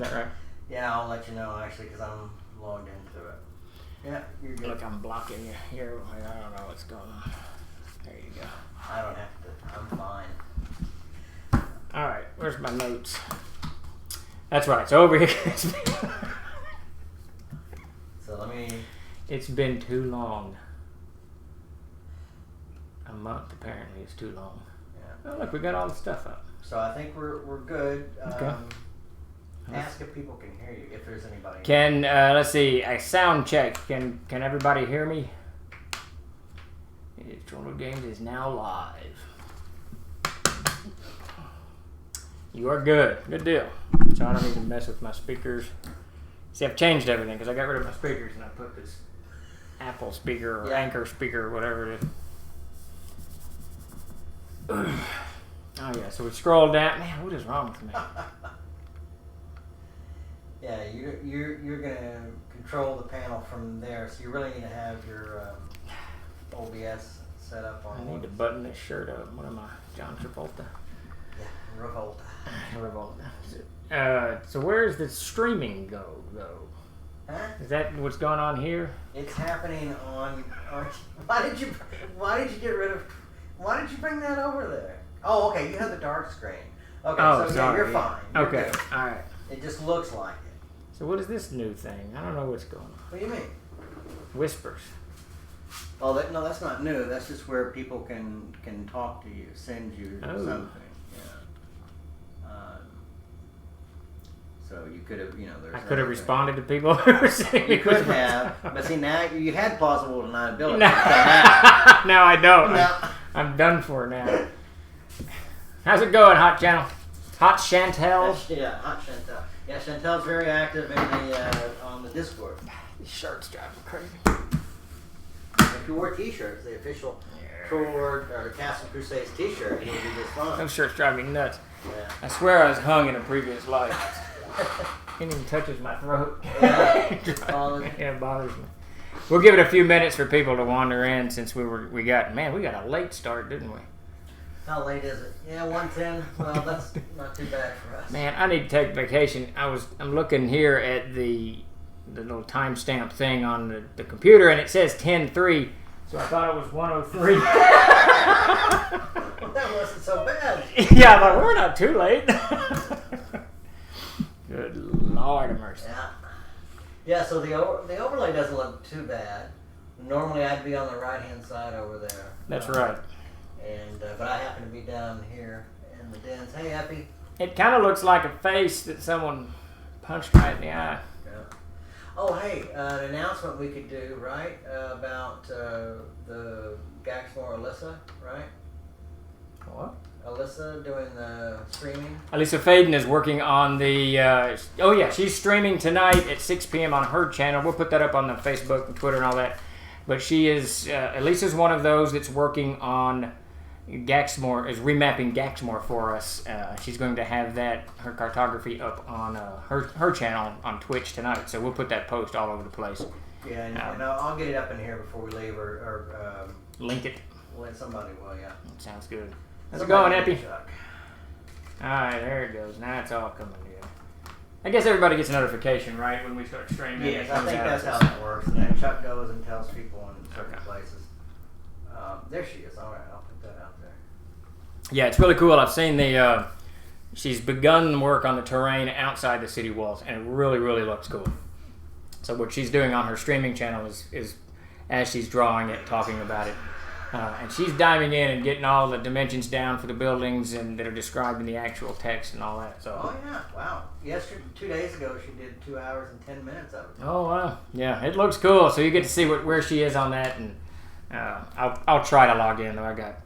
that right? Yeah, I'll let you know actually because I'm logged into it. Yeah, you're good. Look, I'm blocking you here. I don't know what's going on. There you go. I don't have to. I'm fine. All right, where's my notes? That's right. So over here. So let me. It's been too long. A month apparently is too long. Yeah. Oh, look, we got all the stuff up. So I think we're good. Okay. Ask if people can hear you. If there's anybody. Can let's see, a sound check. Can everybody hear me? Troll Games is now live. You are good. Good deal. So I don't need to mess with my speakers. See, I've changed everything because I got rid of my speakers and I put this Apple speaker or Anchor speaker or whatever it is. Oh yeah, so we scroll down. Man, what is wrong with me? Yeah, you're gonna control the panel from there, so you really need to have your OBS set up on. I need to button this shirt up. What am I, John Travolta? Yeah, Revolta. Revolta. So where's the streaming go? Huh? Is that what's going on here? It's happening on. Why did you get rid of? Why did you bring that over there? Oh, okay. You have the dark screen. Okay, Oh, so sorry. you're fine. You're Okay, good. all right. It just looks like it. So what is this new thing? I don't know what's going on. What do you mean? Whispers. Oh, no, that's not new. That's just where people can talk to you, send you something. Yeah. So you could have, there's. I could have responded to people who were saying You could have, but see now you had plausible deniability. No, now I don't. No. I'm done for now. How's it going, Hot Channel? Hot Chantel? Yeah, Hot Chantel. Yeah, Chantel's very active in on the Discord. These shirts drive me crazy. If you wore T-shirts, the official Castle Crusades T-shirt, it would be just fun. Those shirts drive me nuts. Yeah. I swear I was hung in a previous life. It even touches my throat. Yeah, it bothers me. We'll give it a few minutes for people to wander in since we got a late start, didn't we? How late is it? Yeah, 1:10. Well, that's not too bad for us. Man, I need to take vacation. I'm looking here at the little timestamp thing on the computer, and it says 10:03. So I thought it was 1:03. Well, that wasn't so bad. Yeah, but we're not too late. Good Lord of mercy. Yeah. Yeah. So the overlay doesn't look too bad. Normally, I'd be on the right-hand side over there. That's right. But I happen to be down here in the dens. Hey, Epi. It kind of looks like a face that someone punched right in the eye. Yeah. Oh, hey, an announcement we could do, right, about the Gaxmore Alyssa, right? What? Alyssa doing the streaming. Alyssa Faden is working on the. She's streaming tonight at 6 p.m. on her channel. We'll put that up on the Facebook and Twitter and all that. But she is. Alyssa's one of those that's working on Gaxmore, is remapping Gaxmore for us. She's going to have her cartography up on her channel on Twitch tonight. So we'll put that post all over the place. Yeah, and I'll get it up in here before we leave, or link it. Somebody will, yeah. Sounds good. How's it going, Epi? Alright, there it goes. Now it's all coming together. I guess everybody gets a notification, right, when we start streaming? Yes, I think that's how that works. And then Chuck goes and tells people in certain places. There she is. All right, I'll put that out there. Yeah, it's really cool. I've seen she's begun work on the terrain outside the city walls, and it really, really looks cool. So what she's doing on her streaming channel is as she's drawing it, talking about it. And she's diving in and getting all the dimensions down for the buildings and that are described in the actual text and all that. So. Oh yeah! Wow. 2 days ago, she did 2 hours and 10 minutes of it. Oh wow! Yeah, it looks cool. So you get to see where she is on that, and I'll try to log in. Though I got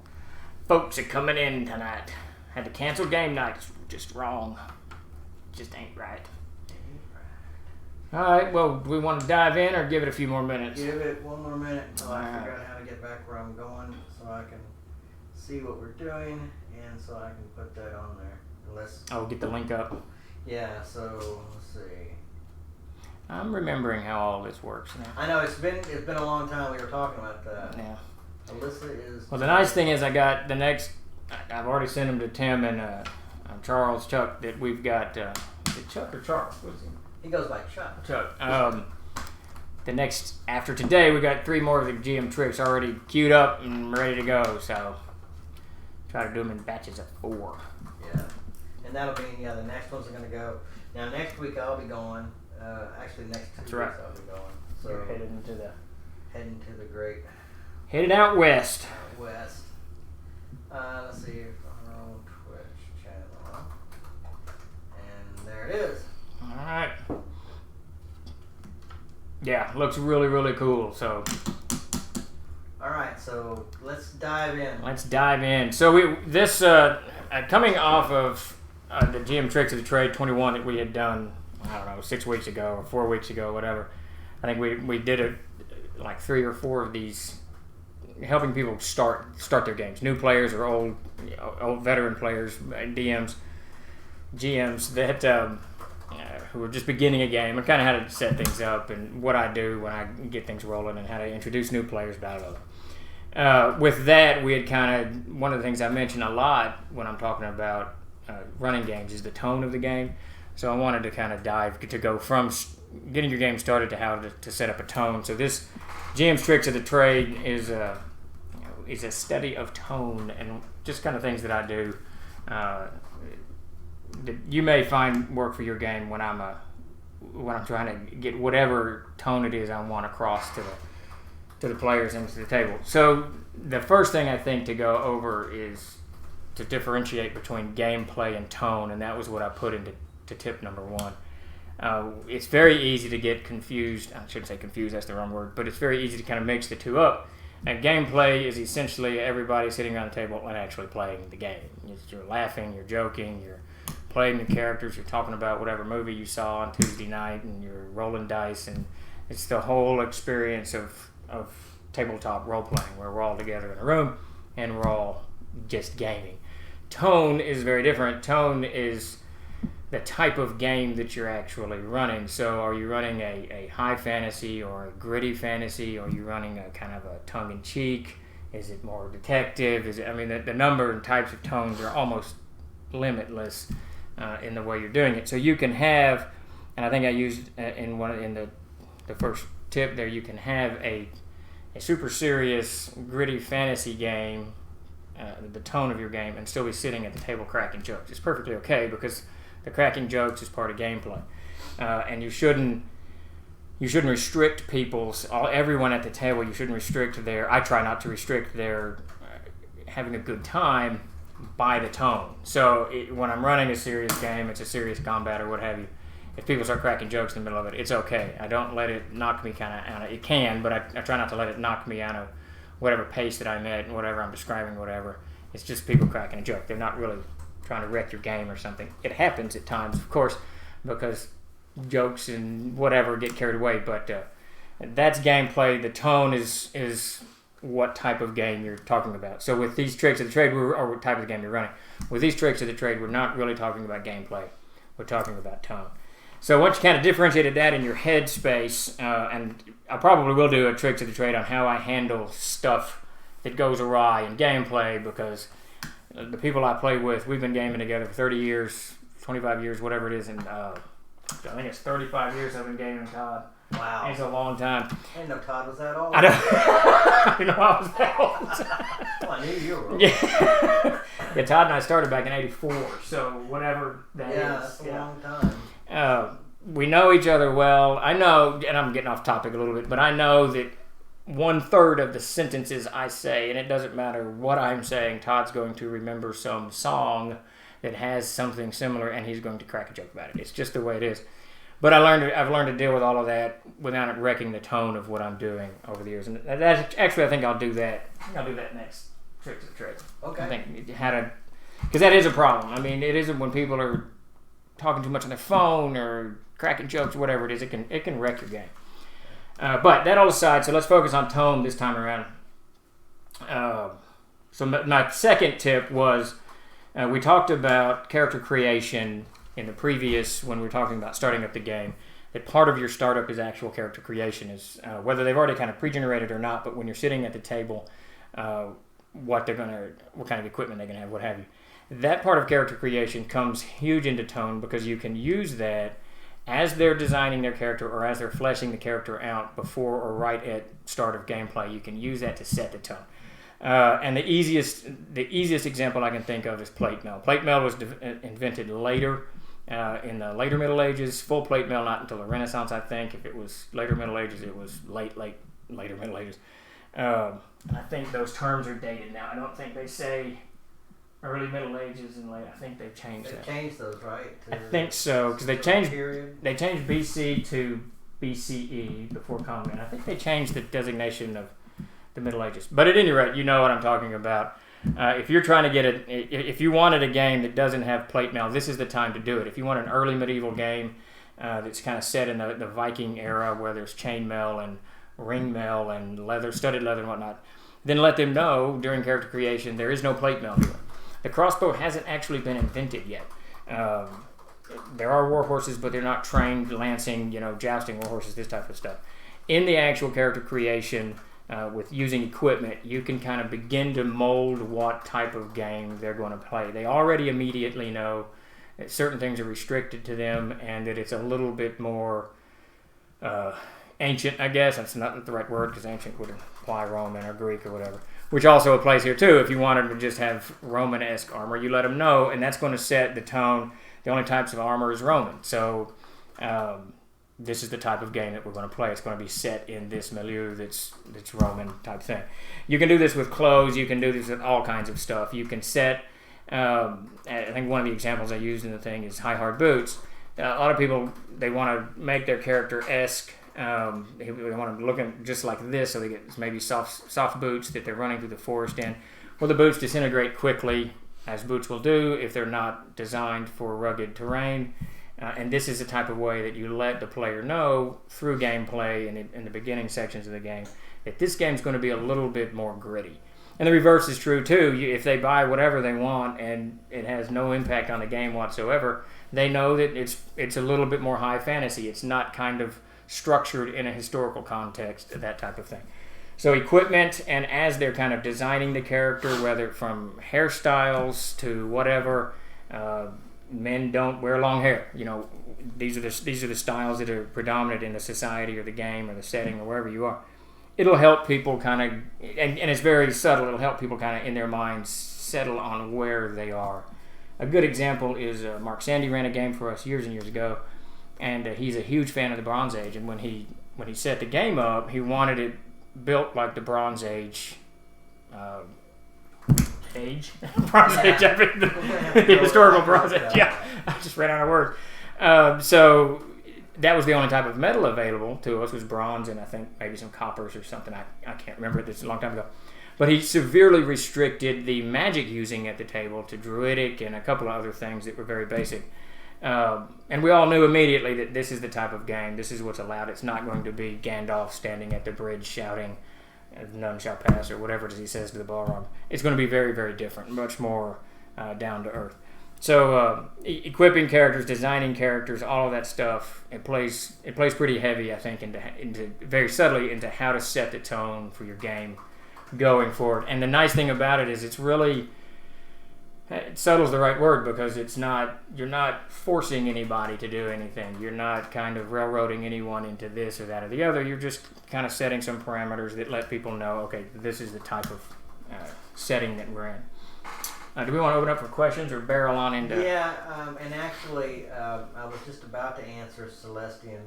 folks are coming in tonight. Had to cancel game night. It's just wrong. Just ain't right. All right. Well, do we want to dive in or give it a few more minutes? Give it one more minute until I figure out how to get back where I'm going, so I can see what we're doing, and so I can put that on there. Get the link up. Yeah. So let's see. I'm remembering how all this works now. I know it's been a long time. We were talking about that. Yeah. Alyssa is. Well, the nice thing is I got the next. I've already sent them to Tim and Charles Chuck that we've got. That Chuck or Charles? What's he? He goes by Chuck. Chuck. After today, we got 3 more of the GM tricks already queued up and ready to go. So try to do them in batches of 4. Yeah, and that'll be the next ones are gonna go. Now next week I'll be going. Actually next 2 weeks I'll be going. So you're headed to the great. Headed out west. West. Let's see our own Twitch channel, and there it is. All right. Yeah, looks really, really cool. So, all right, so let's dive in. So coming off of the GM Tricks of the Trade 21 that we had done, I don't know, 6 weeks ago or 4 weeks ago, whatever. I think we did it like 3 or 4 of these, helping people start their games, new players or old veteran players, DMs, GMs that. Who were just beginning a game and kind of how to set things up and what I do when I get things rolling and how to introduce new players, blah, blah, blah. With that, we had one of the things I mention a lot when I'm talking about running games is the tone of the game. So I wanted to kind of go from getting your game started to how to set up a tone. So this GM's Tricks of the Trade is a study of tone and just kind of things that I do that you may find work for your game when I'm trying to get whatever tone it is I want across to the players and to the table. So the first thing I think to go over is to differentiate between gameplay and tone, and that was what I put into tip number 1. It's very easy to get confused. I shouldn't say confused, that's the wrong word, but it's very easy to kind of mix the two up. And gameplay is essentially everybody sitting around the table and actually playing the game. You're laughing, you're joking, you're playing the characters, you're talking about whatever movie you saw on Tuesday night, and you're rolling dice, and it's the whole experience of tabletop role-playing where we're all together in a room and we're all just gaming. Tone is very different. Tone is the type of game that you're actually running. So are you running a high fantasy or a gritty fantasy? Or are you running a kind of a tongue-in-cheek? Is it more detective? The number and types of tones are almost limitless in the way you're doing it. So you can have, and I think I used in the first tip there, you can have a super serious, gritty fantasy game, the tone of your game, and still be sitting at the table cracking jokes. It's perfectly okay because the cracking jokes is part of gameplay, and you shouldn't restrict everyone at the table. You shouldn't restrict I try not to restrict their having a good time by the tone. So when I'm running a serious game, it's a serious combat or what have you, if people start cracking jokes in the middle of it, it's okay. I don't let it knock me kind of out of it. Can, but I try not to let it knock me out of whatever pace that I'm at and whatever I'm describing, whatever. It's just people cracking a joke. They're not really trying to wreck your game or something. It happens at times, of course, because jokes and whatever get carried away, but that's gameplay. The tone is what type of game you're talking about. So with these tricks of the trade, or what type of game you're running, with these tricks of the trade, we're not really talking about gameplay. We're talking about tone. So once you kind of differentiated that in your head space, and I probably will do a tricks of the trade on how I handle stuff that goes awry in gameplay, because the people I play with, we've been gaming together for 30 years, 25 years, whatever it is, and I think it's 35 years I've been gaming with Todd. Wow. It's a long time. I didn't know Todd was that old. I didn't know I was that old. Well, I knew you were old. Yeah. Yeah, Todd and I started back in '84, so whatever that is. Yeah, that's a long time. We know each other well. I know, and I'm getting off topic a little bit, but I know that 1/3 of the sentences I say, and it doesn't matter what I'm saying, Todd's going to remember some song that has something similar, and he's going to crack a joke about it. It's just the way it is. But I've learned to deal with all of that without it wrecking the tone of what I'm doing over the years. And that's, actually, I think I'll do that. I'll do that next trick to the trade. Okay. I think because that is a problem. I mean, it isn't when people are talking too much on their phone or cracking jokes or whatever it is. It can wreck your game. But that all aside, so let's focus on tone this time around. So my second tip was we talked about character creation in the previous, when we were talking about starting up the game, that part of your startup is actual character creation, is whether they've already kind of pre-generated or not, but when you're sitting at the table, what kind of equipment they're going to have, what have you. That part of character creation comes huge into tone because you can use that as they're designing their character or as they're fleshing the character out before or right at start of gameplay. You can use that to set the tone. And the easiest example I can think of is plate mail. Plate mail was invented later, in the later Middle Ages. Full plate mail not until the Renaissance, I think. If it was later Middle Ages, it was later Middle Ages. I think those terms are dated now. I don't think they say early Middle Ages and late. I think they've changed that. They changed those, right? I think so, because they changed BC to BCE before Common. And I think they changed the designation of the Middle Ages. But at any rate, you know what I'm talking about. If you're trying to get if you wanted a game that doesn't have plate mail, this is the time to do it. If you want an early medieval game that's kind of set in the Viking era where there's chain mail and ring mail and studded leather and whatnot, then let them know during character creation there is no plate mail here. The crossbow hasn't actually been invented yet. There are war horses, but they're not trained lancing, jousting war horses, this type of stuff. In the actual character creation, with using equipment, you can kind of begin to mold what type of game they're going to play. They already immediately know that certain things are restricted to them and that it's a little bit more ancient, I guess. That's not the right word because ancient would imply Roman or Greek or whatever, which also applies here too. If you wanted to just have Roman-esque armor, you let them know, and that's going to set the tone. The only types of armor is Roman. So this is the type of game that we're going to play. It's going to be set in this milieu that's Roman type thing. You can do this with clothes. You can do this with all kinds of stuff. You can set, I think one of the examples I used in the thing is high hard boots. A lot of people, they want to make their character-esque. They want to look just like this, so they get maybe soft boots that they're running through the forest in. Well, the boots disintegrate quickly, as boots will do if they're not designed for rugged terrain. And this is the type of way that you let the player know through gameplay and in the beginning sections of the game that this game's going to be a little bit more gritty. And the reverse is true too. If they buy whatever they want and it has no impact on the game whatsoever, they know that it's a little bit more high fantasy. It's not kind of structured in a historical context, that type of thing. So equipment, and as they're kind of designing the character, whether from hairstyles to whatever, men don't wear long hair. These are the styles that are predominant in the society or the game or the setting or wherever you are. It'll help people kind of, and it's very subtle, it'll help people kind of in their minds settle on where they are. A good example is Mark Sandy ran a game for us years and years ago, and he's a huge fan of the Bronze Age, and when he set the game up, he wanted it built like the Bronze Age age. Bronze Age, I mean, the historical Bronze Age. Yeah, I just ran out of words. So that was the only type of metal available to us was bronze, and I think maybe some coppers or something. I can't remember. This is a long time ago. But he severely restricted the magic using at the table to druidic and a couple of other things that were very basic. And we all knew immediately that this is the type of game. This is what's allowed. It's not going to be Gandalf standing at the bridge shouting, "None shall pass," or whatever it is he says to the Balrog. It's going to be very, very different, much more down to earth. So equipping characters, designing characters, all of that stuff, it plays pretty heavy, I think, into very subtly into how to set the tone for your game going forward. And the nice thing about it is it's really, subtle's the right word, because you're not forcing anybody to do anything. You're not kind of railroading anyone into this or that or the other. You're just kind of setting some parameters that let people know, okay, this is the type of setting that we're in. Do we want to open up for questions or barrel on into... Yeah, and actually, I was just about to answer Celestian.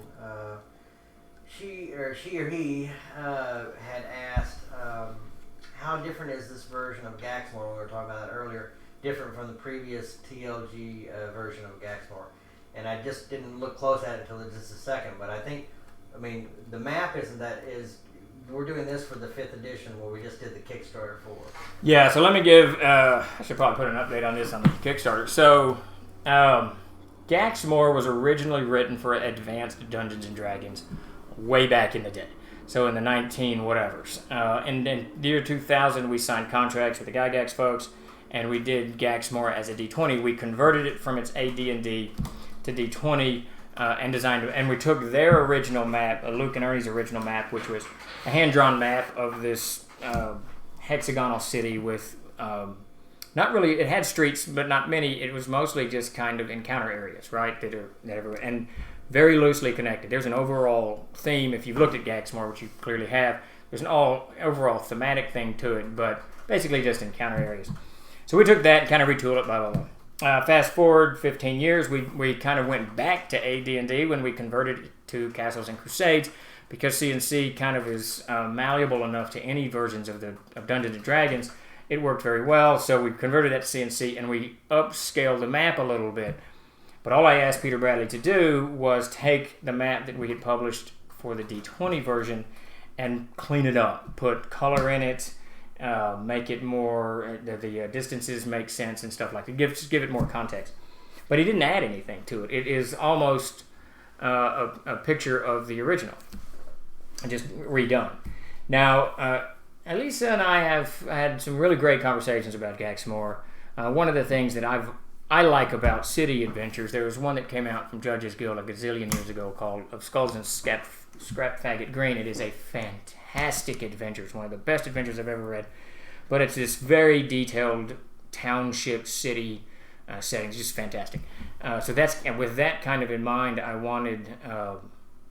She or he had asked, how different is this version of Gaxmore, we were talking about that earlier, different from the previous TLG version of Gaxmore? And I just didn't look close at it until just a second, but the map we're doing this for the 5th edition where we just did the Kickstarter for. Yeah, so let me give, I should probably put an update on this on the Kickstarter. So, Gaxmore was originally written for advanced Dungeons & Dragons way back in the day. So in the 19-whatevers. And in the year 2000, we signed contracts with the Gygax folks, and we did Gaxmore as a D20. We converted it from its AD&D to D20, and designed it. And we took their original map, Luke and Ernie's original map, which was a hand-drawn map of this hexagonal city with not really. It had streets, but not many. It was mostly just kind of encounter areas, right? That everywhere and very loosely connected. There's an overall theme. If you've looked at Gaxmore, which you clearly have, there's an overall thematic thing to it, but basically just encounter areas. So we took that and kind of retooled it, blah, blah, blah. Fast forward 15 years, we kind of went back to AD&D when we converted it to Castles and Crusades, because C&C kind of is malleable enough to any versions of Dungeons and Dragons. It worked very well, so we converted that to C&C, and we upscaled the map a little bit. But all I asked Peter Bradley to do was take the map that we had published for the D20 version and clean it up, put color in it, make it more, the distances make sense and stuff like that. Just give it more context. But he didn't add anything to it. It is almost a picture of the original, just redone. Now, Elisa and I have had some really great conversations about Gaxmore. One of the things that I like about city adventures, there was one that came out from Judges Guild a gazillion years ago called Of Skulls and Scrap Faggot Green. It is a fantastic adventure. It's one of the best adventures I've ever read. But it's this very detailed township city setting. It's just fantastic. And with that kind of in mind, I wanted,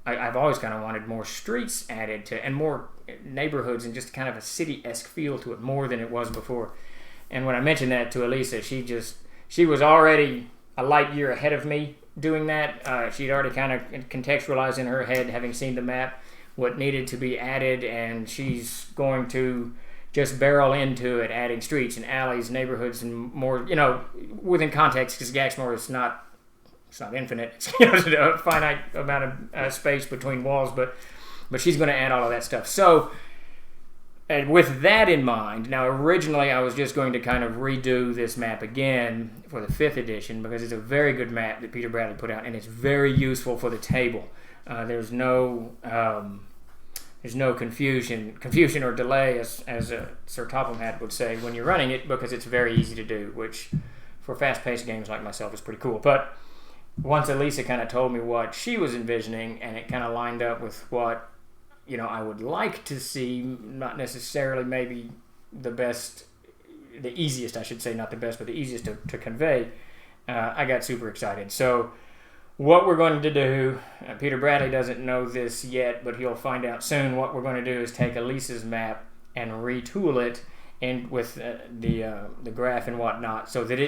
I've always kind of wanted more streets added to, and more neighborhoods, and just kind of a city-esque feel to it, more than it was before. And when I mentioned that to Elisa, she was already a light year ahead of me doing that. She'd already kind of contextualized in her head, having seen the map, what needed to be added, and she's going to just barrel into it, adding streets and alleys, neighborhoods, and more, within context, because Gaxmore is not infinite. It's a finite amount of space between walls, but she's going to add all of that stuff. So, and with that in mind, now originally I was just going to kind of redo this map again for the 5th edition, because it's a very good map that Peter Bradley put out, and it's very useful for the table. There's no confusion or delay, as Sir Topham Hatt would say, when you're running it, because it's very easy to do, which for fast-paced games like myself is pretty cool. But once Elisa kind of told me what she was envisioning, and it kind of lined up with what I would like to see, not necessarily maybe the easiest, I should say, not the best, but the easiest to convey, I got super excited. So what we're going to do, Peter Bradley doesn't know this yet, but he'll find out soon. What we're going to do is take Elisa's map and retool it, and with the graph and whatnot, so that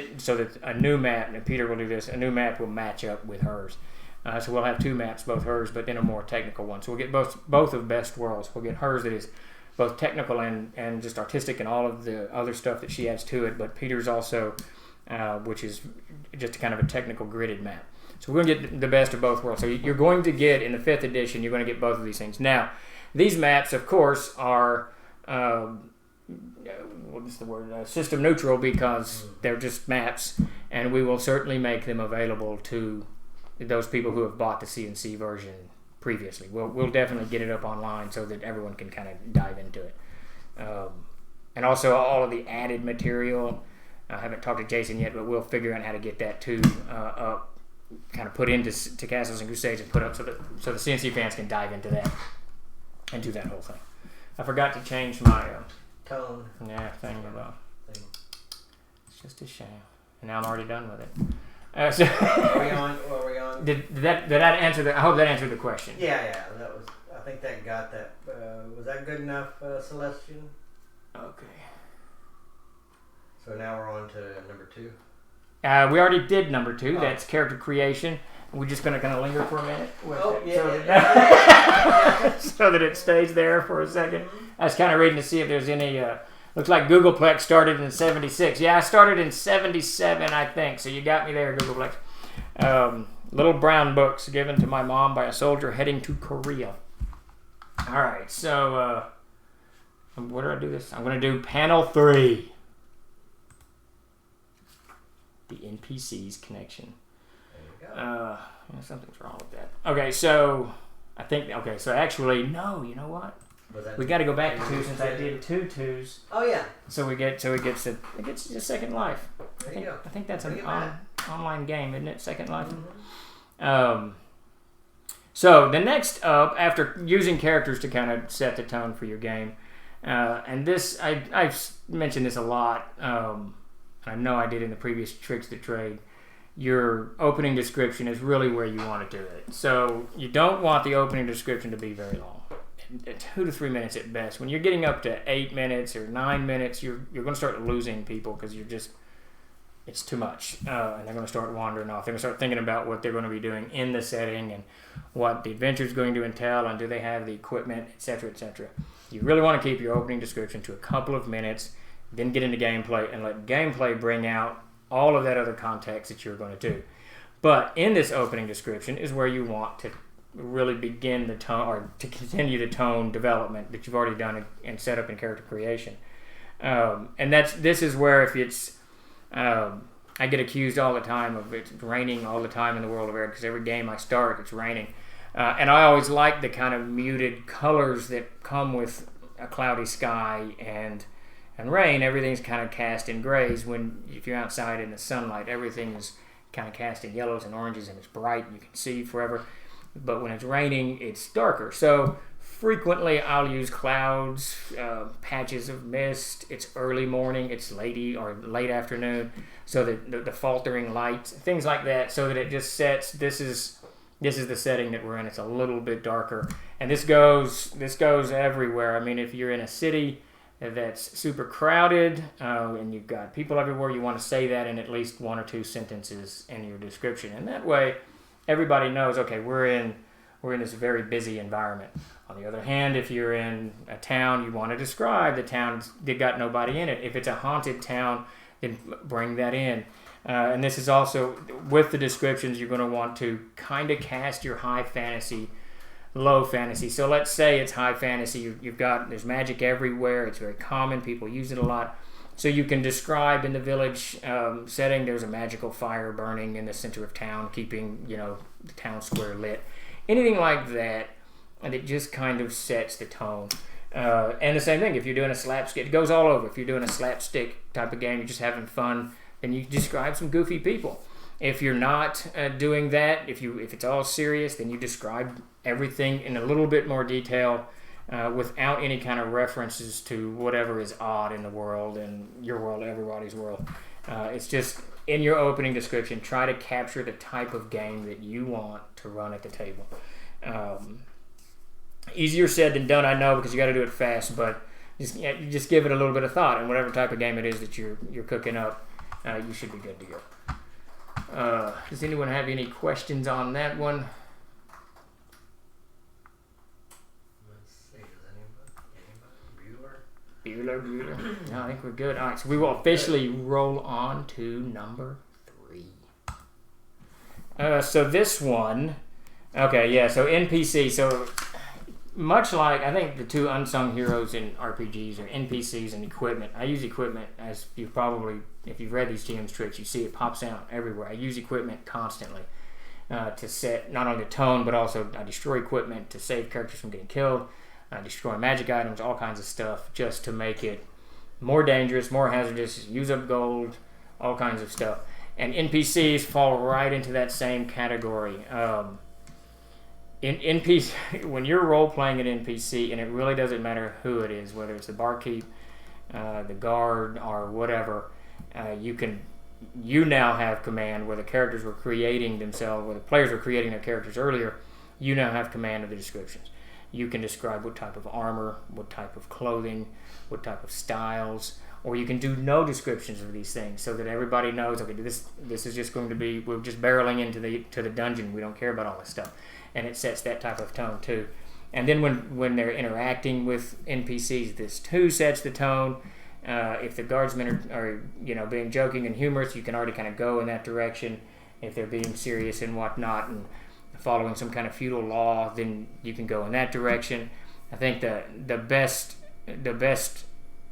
a new map, and Peter will do this, a new map will match up with hers. So we'll have 2 maps, both hers, but then a more technical one. So we'll get both of Best Worlds. We'll get hers that is both technical and just artistic and all of the other stuff that she adds to it, but Peter's also, which is just kind of a technical gridded map. So we're going to get the best of both worlds. So you're going to get, in the 5th edition, you're going to get both of these things. Now, these maps, of course, are, system neutral, because they're just maps, and we will certainly make them available to those people who have bought the C&C version previously. We'll definitely get it up online so that everyone can kind of dive into it. And also all of the added material, I haven't talked to Jason yet, but we'll figure out how to get that too up, kind of put into Castles and Crusades and put up so the C&C fans can dive into that and do that whole thing. I forgot to change my tone. Yeah, thing about. It's just a shame. And now I'm already done with it. Are we on? Did that answer I hope that answered the question. Yeah. That was. I think that got that. Was that good enough, Celestian? Okay. So now we're on to number 2. We already did number 2. Oh. That's character creation. We're just going to kind of linger for a minute. So that it stays there for a second. I was kind of reading to see if there's any. Looks like Googleplex started in 76. Yeah, I started in 77, I think. So you got me there, Googleplex. Little brown books given to my mom by a soldier heading to Korea. All right, so where do I do this? I'm going to do panel 3. The NPC's connection. There you go. Something's wrong with that. Okay, so I think. Okay, so actually, no. You know what? We got to go back to 2 since I did 2 2s. Oh yeah. So it gets a Second Life. I think that's an online game, isn't it? Second Life. Mm-hmm. So the next up, after using characters to kind of set the tone for your game, and this I've mentioned this a lot. I know I did in the previous Tricks to Trade, your opening description is really where you want to do it. So you don't want the opening description to be very long. 2 to 3 minutes at best. When you're getting up to 8 minutes or 9 minutes, you're going to start losing people because it's too much. And they're going to start wandering off. They're going to start thinking about what they're going to be doing in the setting and what the adventure is going to entail and do they have the equipment, etc., etc. You really want to keep your opening description to a couple of minutes, then get into gameplay and let gameplay bring out all of that other context that you're going to do. But in this opening description is where you want to really begin the tone, or to continue the tone development that you've already done and set up in character creation. And this is where if it's I get accused all the time of it's raining all the time in the world of Eric, because every game I start it's raining, and I always like the kind of muted colors that come with a cloudy sky and rain. Everything's kind of cast in grays. When if you're outside in the sunlight, everything is kind of cast in yellows and oranges, and it's bright and you can see forever. But when it's raining, it's darker. So frequently I'll use clouds, patches of mist. It's early morning, it's late afternoon, so that the faltering light, things like that, so that it just sets. This is the setting that we're in. It's a little bit darker, and this goes everywhere. I mean, if you're in a city that's super crowded and you've got people everywhere, you want to say that in at least 1 or 2 sentences in your description, and that way everybody knows, okay, we're in this very busy environment. On the other hand, if you're in a town, you want to describe the town that got nobody in it. If it's a haunted town, then bring that in. And this is also, with the descriptions, you're going to want to kind of cast your high fantasy, low fantasy. So let's say it's high fantasy. There's magic everywhere. It's very common. People use it a lot. So you can describe in the village setting, there's a magical fire burning in the center of town, keeping the town square lit. Anything like that, and it just kind of sets the tone. And the same thing, if you're doing a slapstick, it goes all over. If you're doing a slapstick type of game, you're just having fun, then you describe some goofy people. If you're not doing that, if it's all serious, then you describe everything in a little bit more detail. Without any kind of references to whatever is odd in the world and your world, everybody's world. It's just in your opening description, try to capture the type of game that you want to run at the table. Easier said than done, I know, because you got to do it fast, but just give it a little bit of thought, and whatever type of game it is that you're cooking up, you should be good to go. Does anyone have any questions on that one? Bueller. No, I think we're good. All right, so we will officially roll on to number 3. So this one, okay, yeah, so NPC. So much like, I think the 2 unsung heroes in RPGs are NPCs and equipment. I use equipment, as you probably, if you've read these GM's tricks, you see it pops out everywhere. I use equipment constantly to set not only the tone, but also I destroy equipment to save characters from getting killed. Destroy magic items, all kinds of stuff, just to make it more dangerous, more hazardous, use up gold, all kinds of stuff. And NPCs fall right into that same category. When you're role-playing an NPC, and it really doesn't matter who it is, whether it's the barkeep, the guard, or whatever, you now have command where the characters were creating themselves, where the players were creating their characters earlier. You now have command of the descriptions. You can describe what type of armor, what type of clothing, what type of styles, or you can do no descriptions of these things so that everybody knows, okay, this is just going to be, we're just barreling into the dungeon. We don't care about all this stuff. And it sets that type of tone too. And then when they're interacting with NPCs, this too sets the tone. If the guardsmen are being joking and humorous, you can already kind of go in that direction. If they're being serious and whatnot and following some kind of feudal law, then you can go in that direction. I think the best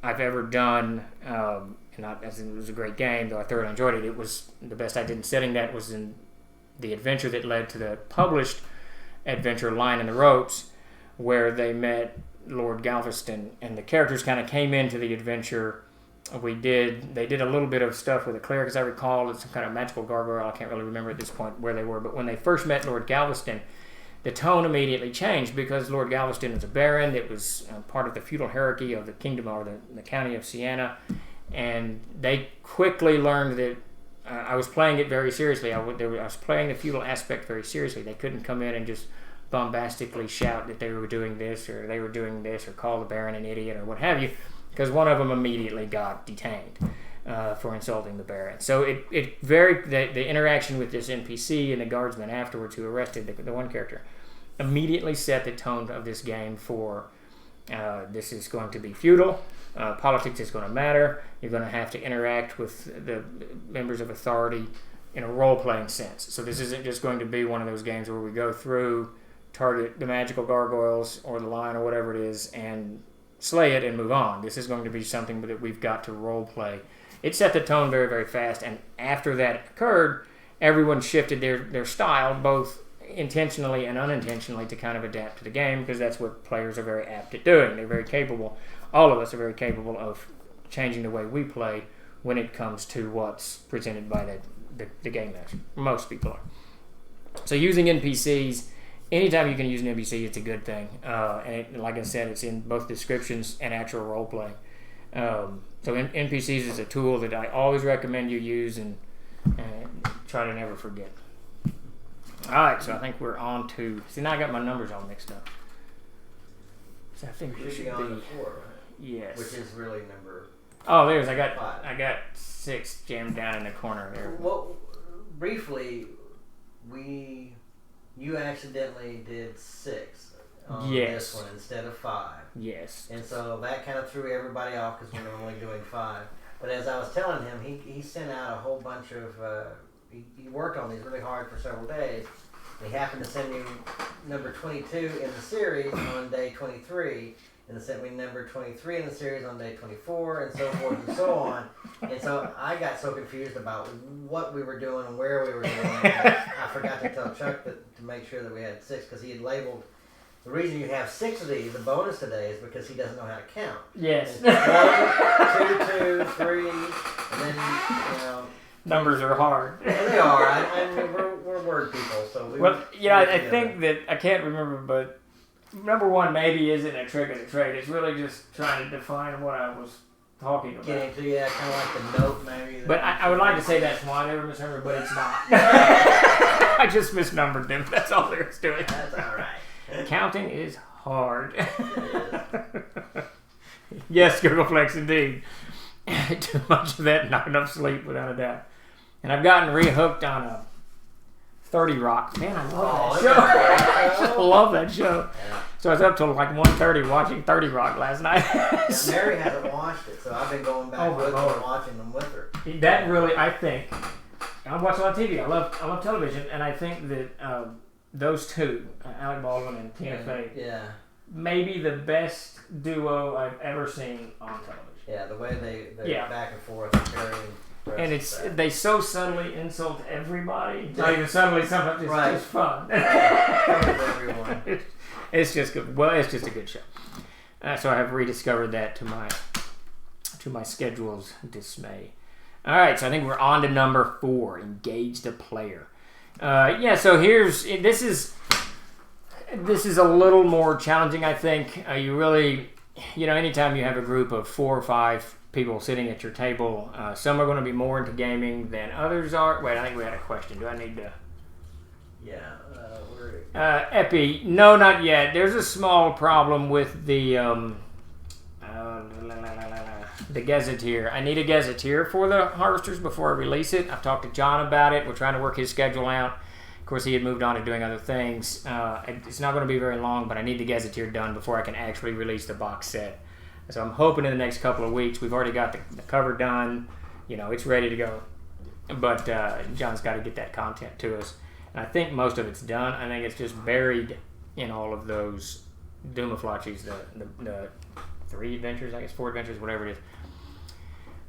I've ever done, as it was a great game, though I thoroughly enjoyed it. It was the best I did in setting that was in the adventure that led to the published adventure Line in the Ropes, where they met Lord Galveston, and the characters kind of came into the adventure. They did a little bit of stuff with a cleric, as I recall. It's some kind of magical gargoyle. I can't really remember at this point where they were. But when they first met Lord Galveston, the tone immediately changed because Lord Galveston was a baron that was part of the feudal hierarchy of the kingdom or the county of Siena. and they quickly learned that I was playing it very seriously. I was playing the feudal aspect very seriously. They couldn't come in and just bombastically shout that they were doing this or they were doing this or call the Baron an idiot or what have you, because one of them immediately got detained for insulting the Baron. So the interaction with this NPC and the guardsman afterwards who arrested the one character immediately set the tone of this game for this is going to be feudal. Politics is going to matter. You're going to have to interact with the members of authority in a role-playing sense. So this isn't just going to be one of those games where we go through, target the magical gargoyles or the lion or whatever it is, and slay it and move on. This is going to be something that we've got to role-play. It set the tone very, very fast, and after that occurred, everyone shifted their style, both intentionally and unintentionally, to kind of adapt to the game, because that's what players are very apt at doing. They're very capable. All of us are very capable of changing the way we play when it comes to what's presented by the game master. Most people are. So using NPCs, anytime you can use an NPC, it's a good thing. Like I said, it's in both descriptions and actual role play. So NPCs is a tool that I always recommend you use and try to never forget. All right, so I think we're on to... See, now I got my numbers all mixed up. So I think we should be on to 4, right? Yes. Which is really number... Oh, there's... 5. I got 6 jammed down in the corner there. Well, briefly, you accidentally did 6 on this one instead of 5. Yes. And so that kind of threw everybody off because we're only doing 5. But as I was telling him, he sent out a whole bunch of... he worked on these really hard for several days. He happened to send me number 22 in the series on day 23, and then sent me number 23 in the series on day 24, and so forth and so on. And so I got so confused about what we were doing and where we were doing it. I forgot to tell Chuck to make sure that we had 6, because he had labeled... The reason you have 6 of these, the bonus today, is because he doesn't know how to count. Yes. 1, 2, 2, 3, and then, Numbers are hard. Yeah, they are. I mean, we're word people, so we... Well, I think that... I can't remember, but... Number 1 maybe isn't a trick of the trade. It's really just trying to define what I was talking about. Getting to, kind of like the note, maybe. But I would like to say that's why they were misnumbered, but it's not. I just misnumbered them. That's all there is to it. That's all right. Counting is hard. Yes, Gurgleflex, indeed. Too much of that, not enough sleep, without a doubt. And I've gotten rehooked on a 30 Rock. Man, I love that show. I just love that show. Yeah. So I was up till like 1:30 watching 30 Rock last night. Mary hasn't watched it, so I've been going back with her and watching them with her. That really, I think, I watch a lot of TV. I love television, and I think that those two, Alec Baldwin and Tina Fey, maybe the best duo I've ever seen on television. Yeah, the way they back and forth are very impressive. And they so subtly insult everybody. Not even subtly, sometimes it's just fun. Everyone. It's just good. Well, it's just a good show. So I have rediscovered that to my schedule's dismay. All right, so I think we're on to number 4. Engage the player. So this is a little more challenging, I think. You really, anytime you have a group of 4 or 5 people sitting at your table, some are going to be more into gaming than others are. Wait, I think we had a question. Do I need to? Yeah. Epi, no, not yet. There's a small problem with the gazetteer. I need a gazetteer for the harvesters before I release it. I've talked to John about it. We're trying to work his schedule out. Of course, he had moved on to doing other things. It's not going to be very long, but I need the gazetteer done before I can actually release the box set. So I'm hoping in the next couple of weeks. We've already got the cover done. It's ready to go. But John's got to get that content to us. And I think most of it's done. I think it's just buried in all of those Doomaflotchies, the 3 adventures, I guess 4 adventures, whatever it is.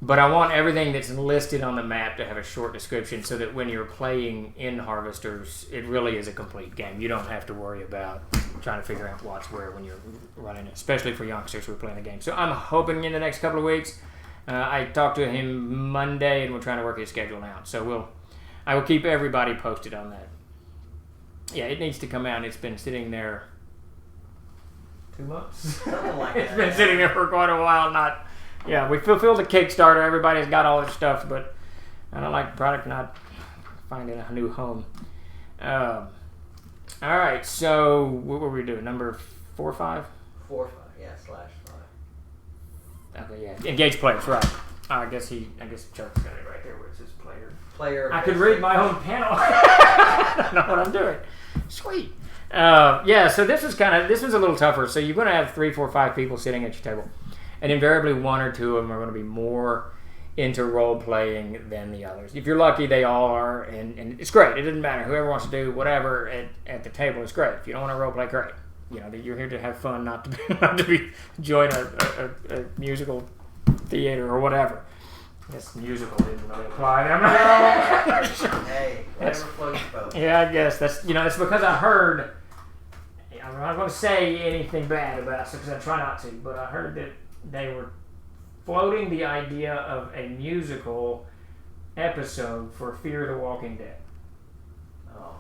But I want everything that's listed on the map to have a short description so that when you're playing in Harvesters, it really is a complete game. You don't have to worry about trying to figure out what's where when you're running it, especially for youngsters who are playing the game. So I'm hoping in the next couple of weeks. I talked to him Monday, and we're trying to work his schedule out. So I will keep everybody posted on that. Yeah, it needs to come out. It's been sitting there 2 months. Something like It's been sitting there for quite a while, Yeah, we fulfilled the Kickstarter. Everybody's got all their stuff, but I don't like the product not finding a new home. All right, so what were we doing? Number 4 or 5? 4 or 5, yeah, /5. Okay, yeah. Engage players, right. I guess Chuck's got it right there where it says player. I could read my own panel. I don't know what I'm doing. Sweet. Yeah, so this was a little tougher. So you're going to have 3, 4, 5 people sitting at your table. And invariably 1 or 2 of them are going to be more into role-playing than the others. If you're lucky, they all are. And it's great. It doesn't matter. Whoever wants to do whatever at the table is great. If you don't want to role-play, great. You know, you're here to have fun, not to join a musical theater or whatever. This musical didn't really apply. Hey, whatever floats your boat. Yeah, I guess that's because I heard. I'm not going to say anything bad about it because I try not to, but I heard that they were floating the idea of a musical episode for Fear the Walking Dead. Oh.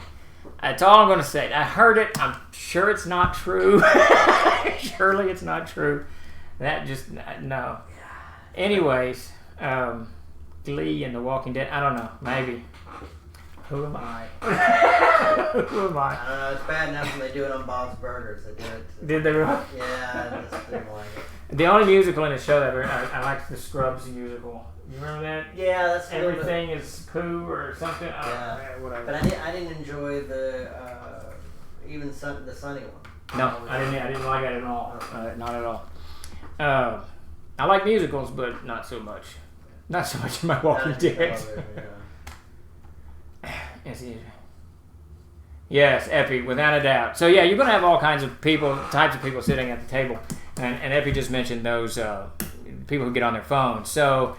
That's all I'm going to say. I heard it. I'm sure it's not true. Surely it's not true. That just no. Anyways. Glee and The Walking Dead. I don't know. Maybe. Who am I? Who am I? I don't know. It's bad enough when they do it on Bob's Burgers. They do it. Did they really? Yeah, I just didn't like it. The only musical in the show that I liked the Scrubs musical. You remember that? Yeah, that's Everything is poo or something. Yeah. Whatever. But I didn't enjoy the the Sunny one. No, I didn't like it at all. Not at all. I like musicals, but not so much. Not so much in my Walking Dead. Yes, Epi, without a doubt. So yeah, you're going to have all kinds of types of people sitting at the table. And Epi just mentioned those people who get on their phones. So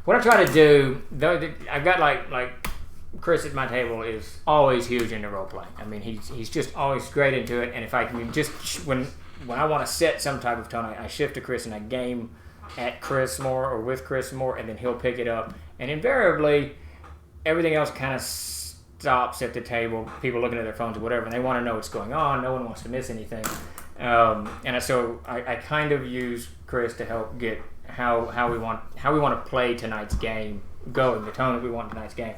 what I try to do, I've got like Chris at my table is always huge into role playing. I mean, he's just always great into it. And if I can just when I want to set some type of tone, I shift to Chris and I game at Chris more or with Chris more, and then he'll pick it up. And invariably, everything else kind of stops at the table. People looking at their phones or whatever, and they want to know what's going on. No one wants to miss anything. So I kind of use Chris to help get how we want to play tonight's game going, the tone that we want in tonight's game.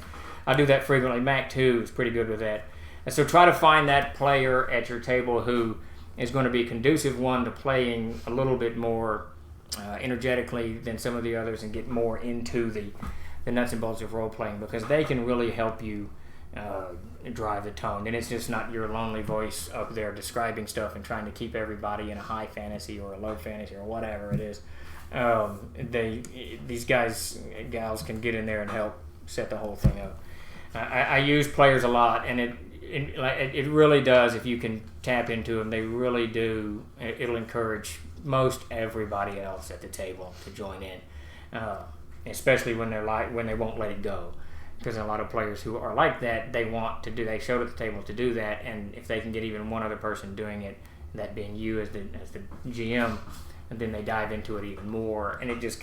I do that frequently. Mac too is pretty good with that. And so try to find that player at your table who is going to be conducive to playing a little bit more energetically than some of the others and get more into the nuts and bolts of role playing, because they can really help you drive the tone. And it's just not your lonely voice up there describing stuff and trying to keep everybody in a high fantasy or a low fantasy or whatever it is. These gals can get in there and help set the whole thing up. I use players a lot, and it really does. If you can tap into them, they really do. It'll encourage most everybody else at the table to join in, especially when they won't let it go. Because a lot of players who are like that, they showed at the table to do that, and if they can get even one other person doing it, that being you as the GM, and then they dive into it even more, and it just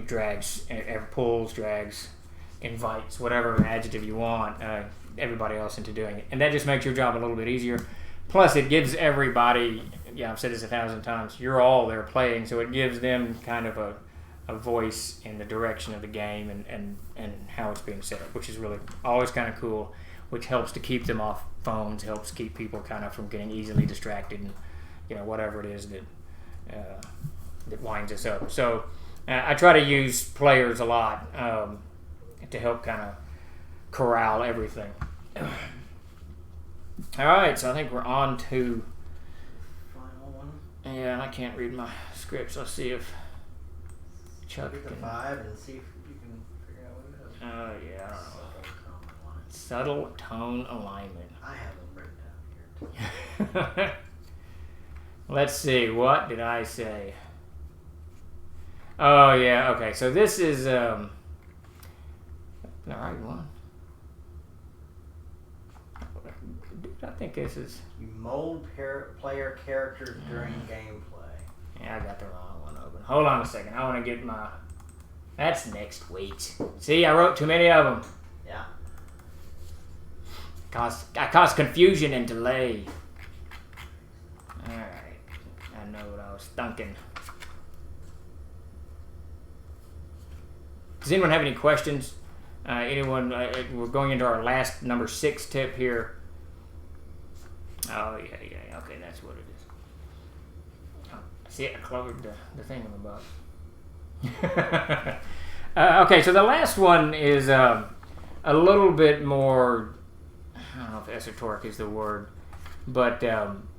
drags, pulls, drags, invites, whatever adjective you want, everybody else into doing it, and that just makes your job a little bit easier. Plus, it gives everybody, I've said this 1,000 times, you're all there playing, so it gives them kind of a voice in the direction of the game and how it's being set up, which is really always kind of cool, which helps to keep them off phones, helps keep people kind of from getting easily distracted and, whatever it is that winds us up. So I try to use players a lot to help kind of corral everything. All right, so I think we're on to Final one. Yeah, and I can't read my scripts. Let's see if Chuck Look at the can. 5 and see if you can figure out what it is. Yeah, I don't know. Subtle tone alignment. I have them written down here. Let's see. What did I say? Oh yeah. Okay. So this is the right one. Dude, I think this is. You mold player characters during gameplay. Yeah, I got the wrong one open. Hold on a second. I want to get my. That's next week. See, I wrote too many of them. Yeah. I caused confusion and delay. All right. I know what I was thinking. Does anyone have any questions? Anyone? We're going into our last number 6 tip here. Oh yeah. Okay, that's what it is. Oh, see, I closed the thing on the bottom. Okay, so the last one is a little bit more. I don't know if esoteric is the word, but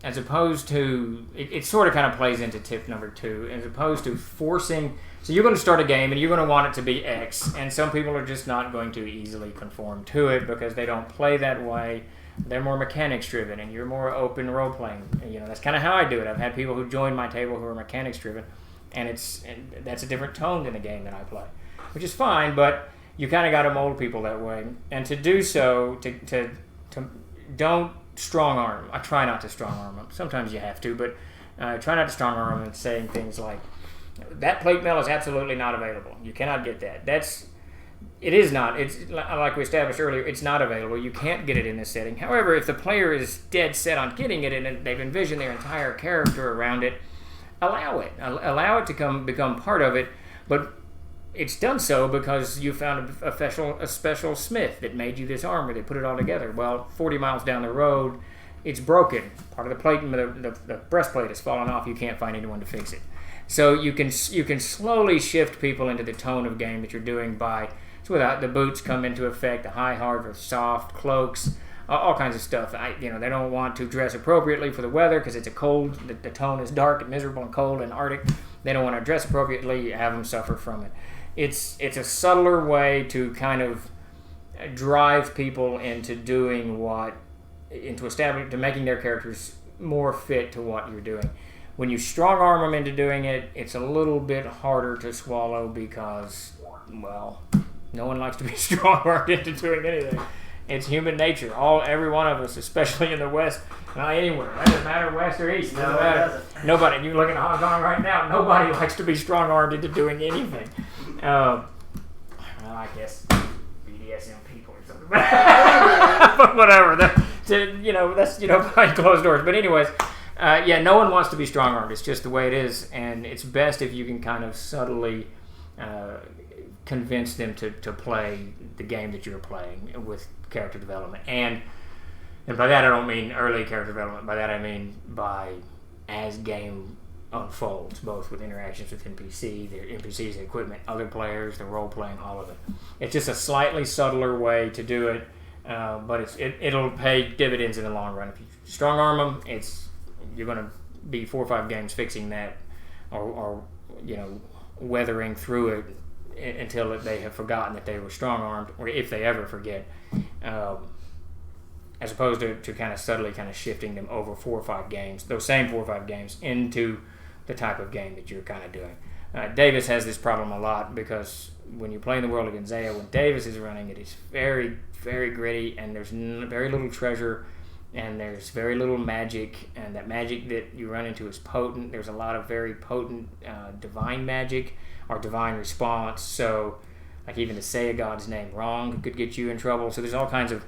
as opposed to, it sort of kind of plays into tip number 2, as opposed to forcing. So you're going to start a game and you're going to want it to be X, and some people are just not going to easily conform to it because they don't play that way. They're more mechanics driven, and you're more open role playing. You know, that's kind of how I do it. I've had people who join my table who are mechanics driven, and that's a different tone than the game that I play, which is fine. But you kind of got to mold people that way, and to do so, to don't strong arm. I try not to strong arm them. Sometimes you have to, but try not to strong arm them and saying things like, that plate mail is absolutely not available. You cannot get that. It is not. It's like we established earlier. It's not available. You can't get it in this setting. However, if the player is dead set on getting it and they've envisioned their entire character around it, allow it. Allow it to become part of it. But it's done so because you found a special smith that made you this armor. They put it all together. Well, 40 miles down the road, it's broken. Part of the plate, the breastplate has fallen off. You can't find anyone to fix it. So you can slowly shift people into the tone of game that you're doing by, so without the boots come into effect, the high, hard, or soft, cloaks, all kinds of stuff. They don't want to dress appropriately for the weather because it's a cold, the tone is dark and miserable and cold and Arctic. They don't want to dress appropriately, you have them suffer from it. It's a subtler way to kind of drive people into doing to making their characters more fit to what you're doing. When you strong arm them into doing it, it's a little bit harder to swallow because, well, no one likes to be strong armed into doing anything. It's human nature. Every one of us, especially in the West, anywhere. It doesn't matter west or east. No, it doesn't. Nobody. You look at Hong Kong right now. Nobody likes to be strong armed into doing anything. Well, I guess BDSM people or something. But whatever. That's behind closed doors. But anyways. No one wants to be strong-armed. It's just the way it is, and it's best if you can kind of subtly convince them to play the game that you're playing with character development. And by that I don't mean early character development. By that I mean as game unfolds, both with interactions with NPCs, the equipment, other players, the role-playing, all of it. It's just a slightly subtler way to do it, but it'll pay dividends in the long run. If you strong-arm them, you're going to be 4 or 5 games fixing that or weathering through it until they have forgotten that they were strong-armed, or if they ever forget, as opposed to kind of subtly kind of shifting them over 4 or 5 games, those same 4 or 5 games, into the type of game that you're kind of doing. Davis has this problem a lot because when you play in the world of Gonzea, when Davis is running it, it's very, very gritty, and there's very little treasure, and there's very little magic, and that magic that you run into is potent. There's a lot of very potent divine magic or divine response. So, like even to say a god's name wrong could get you in trouble. So there's all kinds of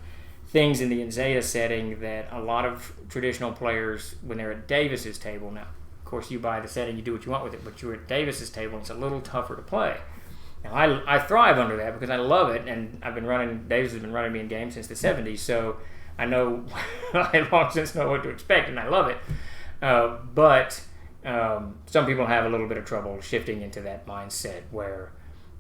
things in the Gonzea setting that a lot of traditional players, when they're at Davis's table, now, of course, you buy the setting, you do what you want with it, but you're at Davis's table, and it's a little tougher to play. Now, I thrive under that because I love it, and Davis has been running me in games since the 70s, so I know, I long since know what to expect, and I love it. But some people have a little bit of trouble shifting into that mindset where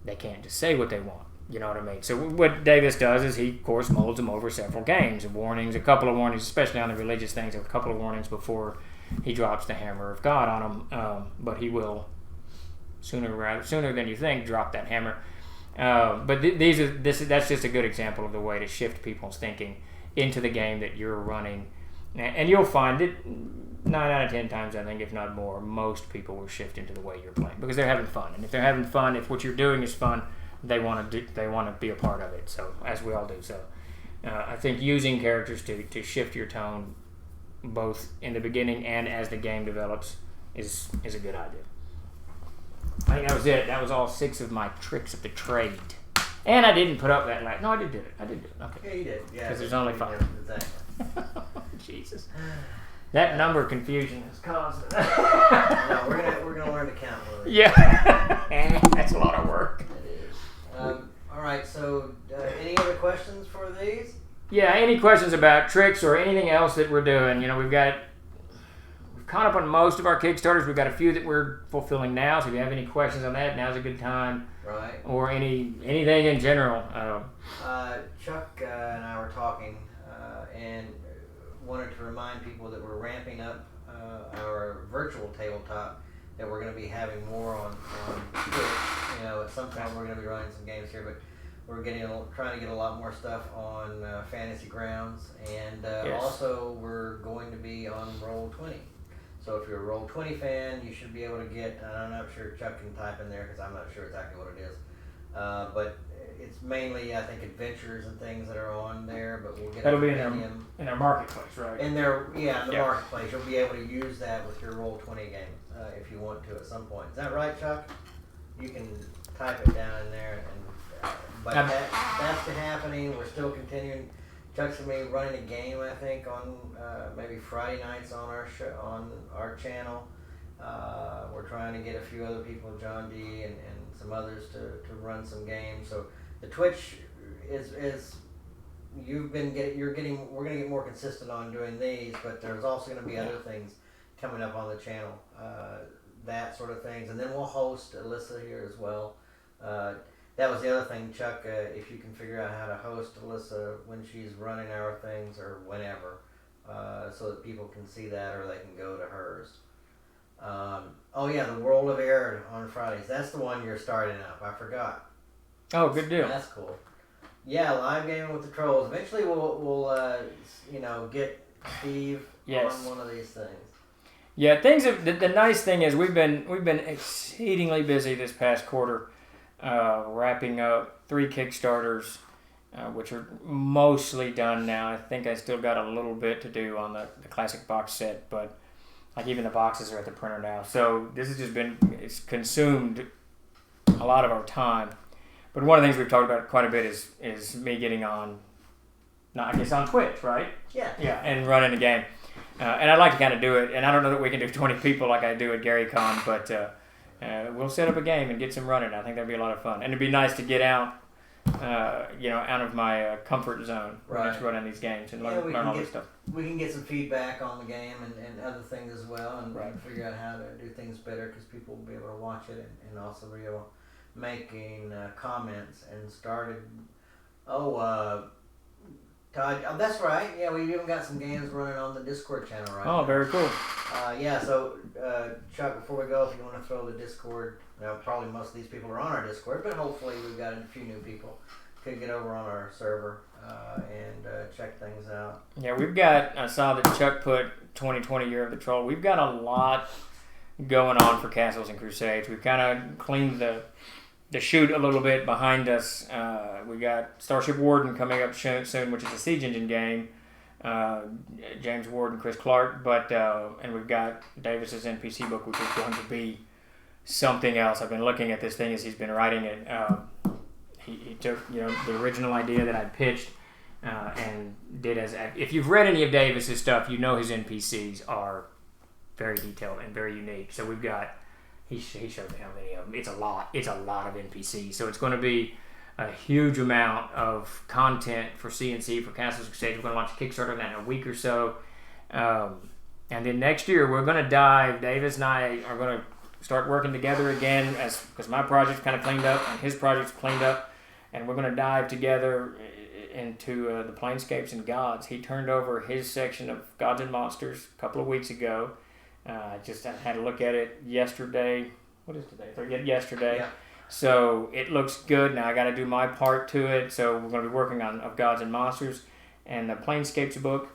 they can't just say what they want. You know what I mean? So what Davis does is he, of course, molds them over several games, a couple of warnings, especially on the religious things, a couple of warnings before he drops the hammer of God on them. But he will, sooner than you think, drop that hammer. But that's just a good example of the way to shift people's thinking into the game that you're running. And you'll find it 9 out of 10 times, I think, if not more, most people will shift into the way you're playing because they're having fun. And if they're having fun, if what you're doing is fun, they want to be a part of it. So, as we all do. So, I think using characters to shift your tone, both in the beginning and as the game develops, is a good idea. I think that was it. That was all 6 of my tricks of the trade. And I didn't put up that last. No, I did it. Okay. Yeah, you did. Yeah, because there's only 5. Exactly. Jesus. That number confusion has caused it. No, we're gonna learn to count. Yeah. That's a lot of work. It is. right. So, any other questions for these? Yeah. Any questions about tricks or anything else that we're doing? You know, we've caught up on most of our Kickstarters. We've got a few that we're fulfilling now. So if you have any questions on that, now's a good time. Right. Or anything in general. Chuck and I were talking and wanted to remind people that we're ramping up our virtual tabletop, that we're going to be having more on Twitch. You know, at some point we're going to be running some games here, but we're trying to get a lot more stuff on Fantasy Grounds, and also we're going to be on Roll20. So if you're a Roll20 fan, you should be able to get, and I'm not sure Chuck can type in there because I'm not sure exactly what it is, but it's mainly, I think, adventures and things that are on there, but we'll get that'll be in their marketplace, right? In the marketplace. You'll be able to use that with your Roll20 game if you want to at some point. Is that right, Chuck? You can type it down in there, but that's happening. We're still continuing. Chuck's gonna be running a game, I think, on maybe Friday nights on our show, on our channel. We're trying to get a few other people, John D. and some others, to run some games. So the Twitch is we're gonna get more consistent on doing these, but there's also gonna be other things coming up on the channel, that sort of things, and then we'll host Alyssa here as well. That was the other thing, Chuck, if you can figure out how to host Alyssa when she's running our things or whenever, so that people can see that or they can go to hers. The World of Air on Fridays. That's the one you're starting up. I forgot. Oh, good deal. That's cool. Yeah, live gaming with the trolls. Eventually we'll get Steve on one of these things. Yeah, the nice thing is we've been exceedingly busy this past quarter. Wrapping up 3 Kickstarters, which are mostly done now. I think I still got a little bit to do on the classic box set, but like even the boxes are at the printer now. So this has just it's consumed a lot of our time. But one of the things we've talked about quite a bit is me getting on Twitch, right? Yeah. Yeah, and running a game. And I'd like to kind of do it, and I don't know that we can do 20 people like I do at GaryCon, but we'll set up a game and get some running. I think that'd be a lot of fun, and it'd be nice to get out, out of my comfort zone when it's running these games and learn all this stuff. We can get some feedback on the game and other things as well, and figure out how to do things better, because people will be able to watch it and also be able making comments and started. Todd, that's right. Yeah, we even got some games running on the Discord channel right now. Very cool. So Chuck, before we go, if you want to throw the Discord, probably most of these people are on our Discord, but hopefully we've got a few new people could get over on our server and check things out. Yeah, I saw that Chuck put 2020 Year of the Troll. We've got a lot going on for Castles and Crusades. We've kind of cleaned the chute a little bit behind us. We got Starship Warden coming up soon, which is a Siege Engine game. James Ward and Chris Clark, and we've got Davis's NPC book, which is going to be something else. I've been looking at this thing as he's been writing it. He took the original idea that I pitched and did if you've read any of Davis's stuff, you know his NPCs are very detailed and very unique. So we've got. He showed me how many of them. It's a lot. It's a lot of NPCs. So it's going to be a huge amount of content for CNC, for Castles and Crusades. We're going to launch a Kickstarter on that in a week or so. And then next year, we're going to dive. Davis and I are going to start working together again because my project's kind of cleaned up and his project's cleaned up. And we're going to dive together into the Planescapes and Gods. He turned over his section of Gods and Monsters a couple of weeks ago. I had a look at it yesterday. What is today? Yesterday. Yeah. So it looks good. Now I got to do my part to it. So we're going to be working on of Gods and Monsters and the Planescapes book,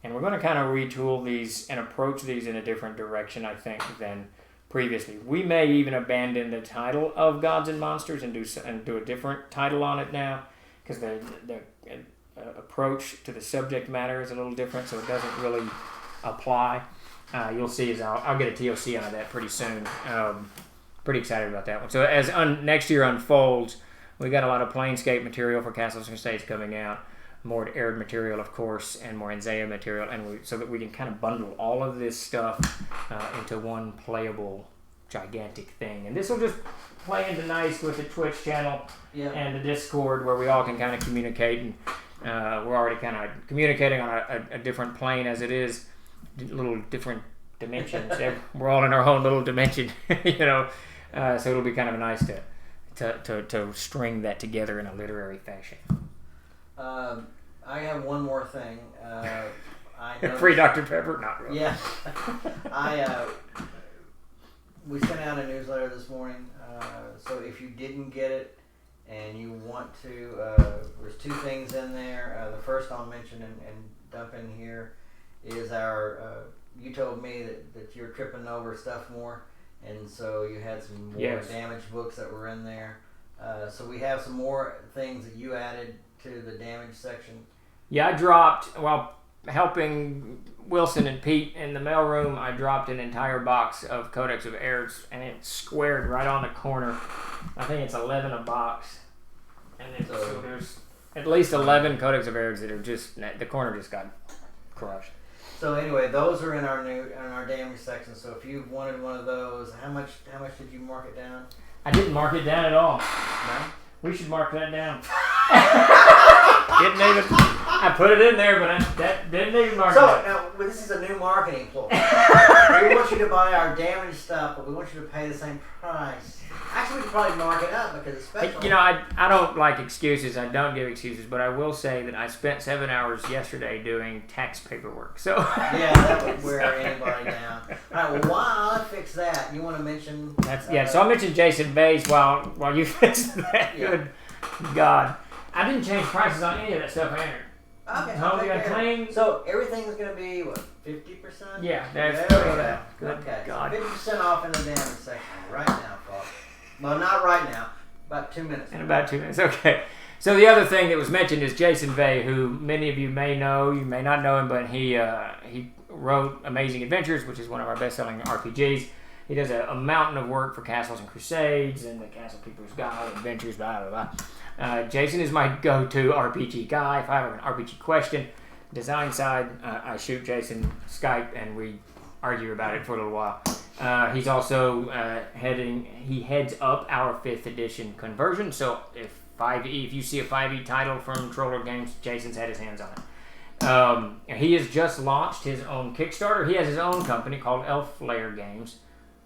and we're going to kind of retool these and approach these in a different direction, I think, than previously. We may even abandon the title of Gods and Monsters and do a different title on it now, because the approach to the subject matter is a little different, so it doesn't really apply. You'll see as I'll get a TOC on that pretty soon. Pretty excited about that one. So as next year unfolds, we got a lot of Planescape material for Castles and Crusades coming out, more Arid material, of course, and more Enzea material, and so that we can kind of bundle all of this stuff into one playable gigantic thing. And this will just play into nice with the Twitch channel and the Discord, where we all can kind of communicate. And we're already kind of communicating on a different plane as it is, little different dimensions. We're all in our own little dimension, so it'll be kind of nice to string that together in a literary fashion. I have one more thing. Free Dr. Pepper? Not really. Yeah. We sent out a newsletter this morning, so if you didn't get it and you want to, there's 2 things in there. The first I'll mention and dump in here is our, you told me that you're tripping over stuff more, and so you had some more damaged books that were in there. So we have some more things that you added to the damage section. Yeah, I dropped, while helping Wilson and Pete in the mailroom, I dropped an entire box of Codex of Errors, and it's squared right on the corner. I think it's 11 a box. And so there's at least 11 Codex of Errors that are just, the corner just got crushed. So anyway, those are in our damage section. So if you wanted one of those, how much did you mark it down? I didn't mark it down at all. No? We should mark that down. Didn't even. I put it in there, but that didn't even mark it. So now, this is a new marketing ploy. We want you to buy our damaged stuff, but we want you to pay the same price. Actually, we could probably mark it up because it's special. I don't like excuses. I don't give excuses, but I will say that I spent 7 hours yesterday doing tax paperwork. So yeah, that would wear anybody down. All right, well, while I fix that, you want to mention? So I mentioned Jason Bays while you fix that. Yeah. Good God, I didn't change prices on any of that stuff I entered. Okay. So everything's going to be, what, 50%? Yeah, that's good. Okay, God. So 50% off in the damage section right now, folks. Well, not right now. About 2 minutes. In about 2 minutes, okay. So the other thing that was mentioned is Jason Vey, who many of you may know, you may not know him, but he wrote Amazing Adventures, which is one of our best-selling RPGs. He does a mountain of work for Castles and Crusades and the Castle Keeper's Guide, Adventures, blah, blah, blah. Jason is my go-to RPG guy. If I have an RPG question, design side, I shoot Jason Skype and we argue about it for a little while. He's also he heads up our 5th edition conversion. So if you see a 5e title from Troller Games, Jason's had his hands on it. He has just launched his own Kickstarter. He has his own company called Elf Lair Games.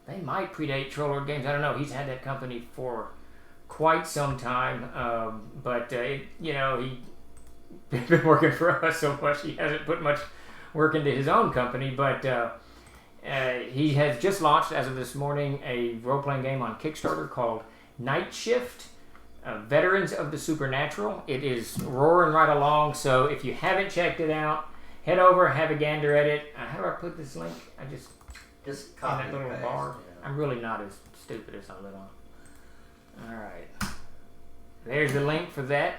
They might predate Troller Games. I don't know. He's had that company for quite some time, but he's been working for us so much he hasn't put much work into his own company. But he has just launched, as of this morning, a role-playing game on Kickstarter called Night Shift, Veterans of the Supernatural. It is roaring right along, so if you haven't checked it out, head over, have a gander at it. How do I put this link? I just copy in that little paste, bar. Yeah. I'm really not as stupid as I let on. All right, there's the link for that.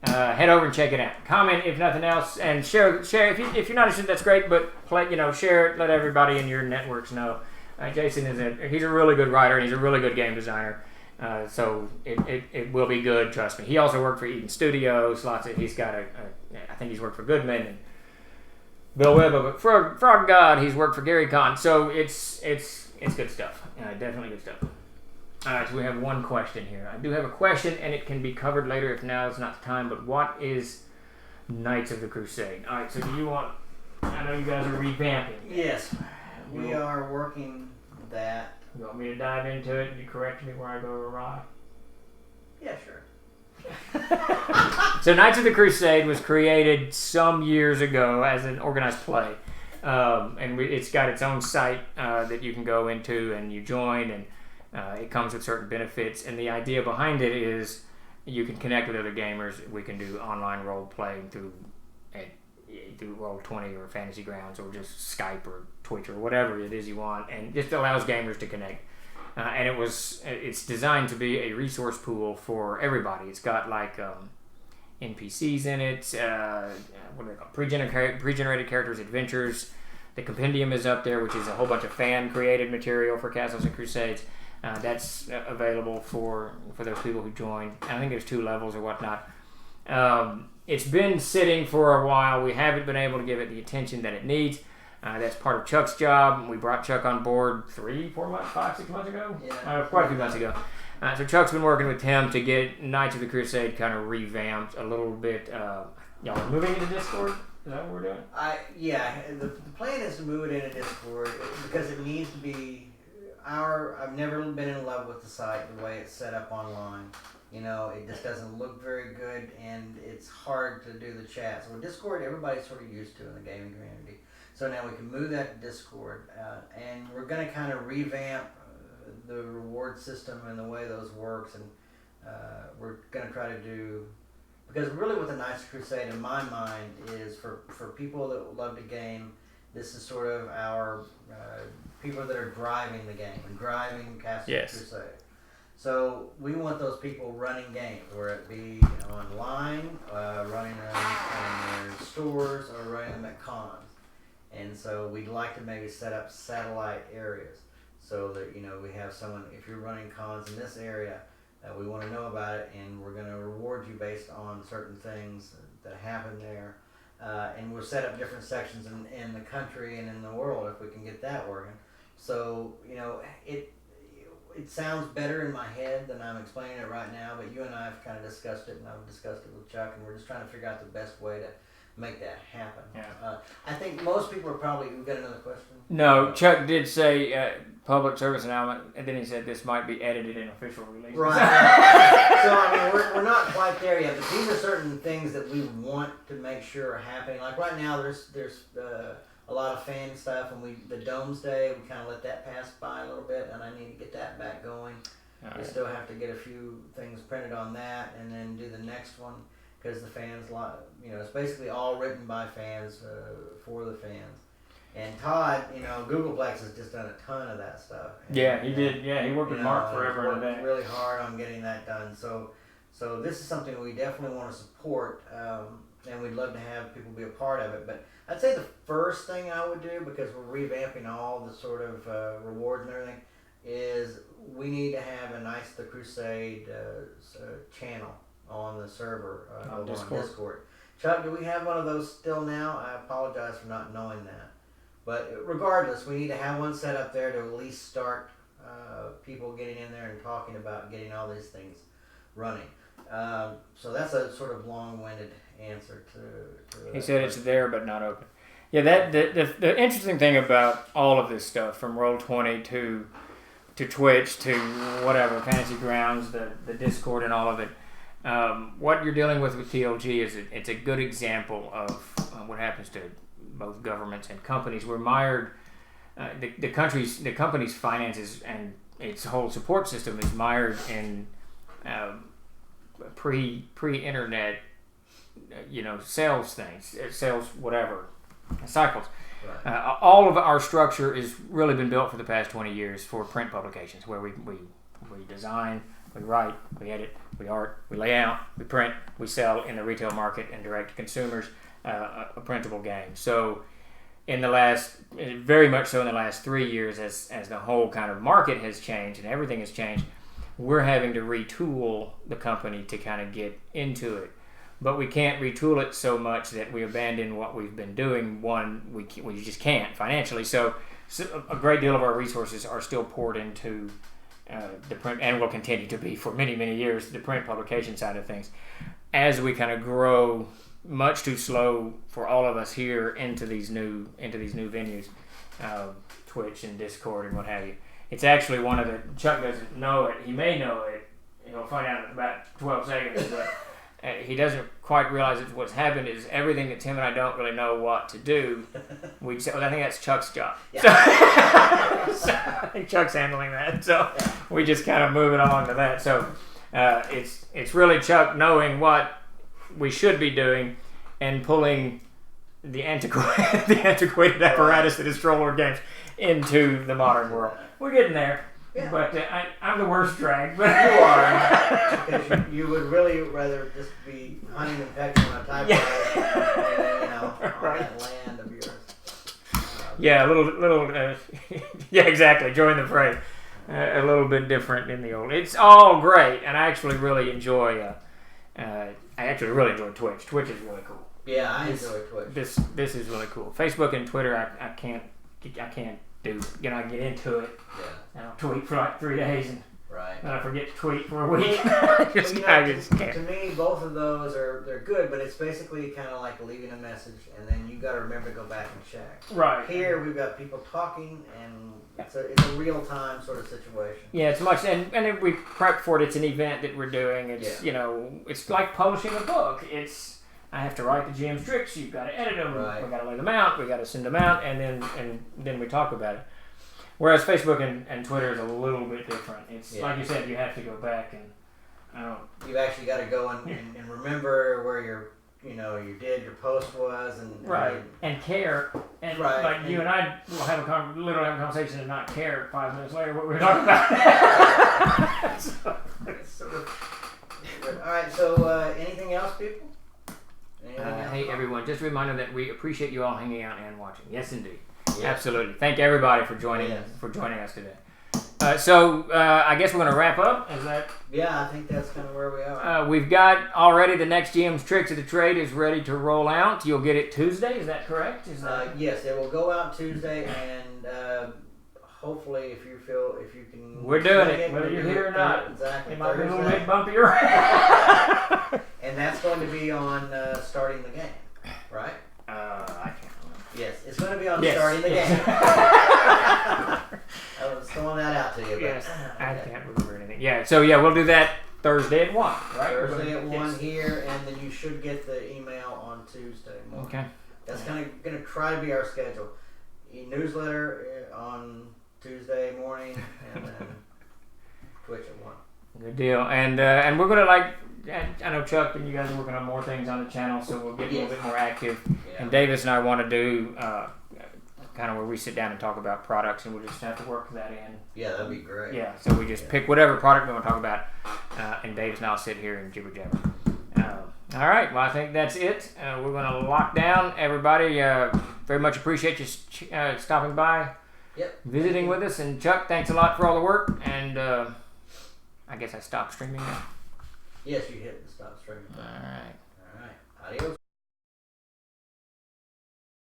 Head over and check it out. Comment if nothing else, and share. If you're not interested, that's great. But share it. Let everybody in your networks know. Jason he's a really good writer and he's a really good game designer. So it will be good. Trust me. He also worked for Eden Studios. He's got I think he's worked for Goodman and Bill Webber, but Frog God, he's worked for Gary Kahn. So it's good stuff. Definitely good stuff. All right, so we have one question here. I do have a question, and it can be covered later if now is not the time, but what is Knights of the Crusade? All right, so do you want... I know you guys are revamping. Yes, we are working that. You want me to dive into it and you correct me where I go awry? Yeah, sure. So Knights of the Crusade was created some years ago as an organized play. And it's got its own site that you can go into and you join, and it comes with certain benefits. And the idea behind it is you can connect with other gamers. We can do online role playing through Roll20 or Fantasy Grounds or just Skype or Twitch or whatever it is you want, and just allows gamers to connect. And it's designed to be a resource pool for everybody. It's got NPCs in it, what are they called? Pre-generated characters, adventures. The compendium is up there, which is a whole bunch of fan-created material for Castles and Crusades. That's available for those people who join. I think there's 2 levels or whatnot. It's been sitting for a while. We haven't been able to give it the attention that it needs. That's part of Chuck's job. We brought Chuck on board 3, 4 months, 5, 6 months ago? Quite a few months ago. So Chuck's been working with Tim to get Knights of the Crusade kind of revamped a little bit. Y'all are moving into Discord? Is that what we're doing? The plan is to move it into Discord because it needs to be I've never been in love with the site the way it's set up online. It just doesn't look very good, and it's hard to do the chat. So with Discord, everybody's sort of used to in the gaming community. So now we can move that to Discord, and we're going to kind of revamp the reward system and the way those works, and we're going to try to do, because really what the Knights of Crusade in my mind is for people that love to game, this is sort of our people that are driving the game and driving Castle Crusade. So we want those people running games, whether it be online, running them in their stores, or running them at cons. And so we'd like to maybe set up satellite areas so that, we have someone, if you're running cons in this area, we want to know about it, and we're going to reward you based on certain things that happen there. And we'll set up different sections in the country and in the world if we can get that working. So, it sounds better in my head than I'm explaining it right now, but you and I have kind of discussed it, and I've discussed it with Chuck, and we're just trying to figure out the best way to make that happen. Yeah. I think most people are probably... We got another question? No, Chuck did say public service announcement, and then he said this might be edited in official release. Right. So, we're not quite there yet, but these are certain things that we want to make sure are happening. Like right now, there's a lot of fan stuff, and the Domes Day, we kind of let that pass by a little bit, and I need to get that back going. We still have to get a few things printed on that, and then do the next one, because the fans, it's basically all written by fans for the fans. And Todd, Googleplex has just done a ton of that stuff. And, he did. Yeah, he worked with Mark forever and worked really hard on getting that done. So this is something we definitely want to support, and we'd love to have people be a part of it. But I'd say the first thing I would do, because we're revamping all the sort of rewards and everything, is we need to have a Knights of the Crusade channel on the server on Discord. Chuck, do we have one of those still now? I apologize for not knowing that. But regardless, we need to have one set up there to at least start people getting in there and talking about getting all these things running. So that's a sort of long-winded answer to He said it's there but not open. Yeah, the interesting thing about all of this stuff, from Roll20 to Twitch to whatever, Fantasy Grounds, the Discord and all of it, what you're dealing with TLG is it's a good example of what happens to both governments and companies. We're mired. The company's finances and its whole support system is mired in pre-internet, sales things, sales whatever cycles. Right. All of our structure has really been built for the past 20 years for print publications, where we design, we write, we edit, we art, we lay out, we print, we sell in the retail market and direct to consumers. A printable game. So very much so in the last 3 years, as the whole kind of market has changed and everything has changed, we're having to retool the company to kind of get into it. But we can't retool it so much that we abandon what we've been doing. One, we just can't financially. So a great deal of our resources are still poured into the print, and will continue to be for many, many years, the print publication side of things. As we kind of grow, much too slow for all of us here into these new venues, Twitch and Discord and what have you. It's actually one of the... Chuck doesn't know it. He may know it. He'll find out in about 12 seconds, but he doesn't quite realize that what's happened is everything that Tim and I don't really know what to do. We say, I think that's Chuck's job. Yeah. So I think Chuck's handling that. So we just kind of move it along to that. So it's really Chuck knowing what we should be doing and pulling the antiquated apparatus that is Troll Lord Games into the modern world. We're getting there, but I'm the worst drag. But you are, because you would really rather just be hunting and pecking on a typewriter, on that land of yours. Yeah, a little. Yeah, exactly. Join the fray. A little bit different in the old. It's all great, and I actually really enjoy. Twitch. Twitch is really cool. Yeah, I enjoy Twitch. This is really cool. Facebook and Twitter, I can't do. You know, I get into it. Yeah. And I'll tweet for like 3 days and Right. then I forget to tweet for a week. Well, to me, both of those they're good, but it's basically kind of like leaving a message, and then you got to remember to go back and check. Right. Here we've got people talking, and it's a real time sort of situation. Yeah, it's much, and if we prep for it, it's an event that we're doing. It's you know, it's like publishing a book. I have to write the GM's tricks. You've got to edit them. Right. We got to lay them out. We got to send them out, and then we talk about it. Whereas Facebook and Twitter is a little bit different. It's like you said, you have to go back and You've actually got to go and remember where your post was and care and like you and I will have literally have a conversation and not care 5 minutes later what we were talking about. All right. So anything else, people? Hey everyone, just a reminder that we appreciate you all hanging out and watching. Yes, indeed. Absolutely. Thank everybody for joining us today. So I guess we're going to wrap up. Is that? Yeah, I think that's kind of where we are. We've got already the next GM's Tricks of the Trade is ready to roll out. You'll get it Tuesday. Is that correct? Yes, it will go out Tuesday, and hopefully, if you can, we're doing it, whether you're here or not. Exactly. It might be a little bit bumpy around. And that's going to be on starting the game, right? I can't. Yes, it's going to be on starting the game. I was throwing that out to you. But, yes, I can't remember anything. Yeah, so we'll do that Thursday at 1, right? Thursday at 1 here, and then you should get the email on Tuesday morning. Okay. That's going to try to be our schedule. Newsletter on Tuesday morning, and then Twitch at 1. Good deal. And we're going to I know Chuck and you guys are working on more things on the channel, so we'll get a little bit more active. Yeah. And Davis and I want to do kind of where we sit down and talk about products, and we'll just have to work that in. Yeah, that'd be great. Yeah, so we just pick whatever product we want to talk about, and Davis and I'll sit here and jibber jabber. All right, well, I think that's it. We're going to lock down. Everybody, very much appreciate you stopping by, visiting with us. And Chuck, thanks a lot for all the work. And I guess I stopped streaming now. Yes, you hit the stop streaming. All right. All right.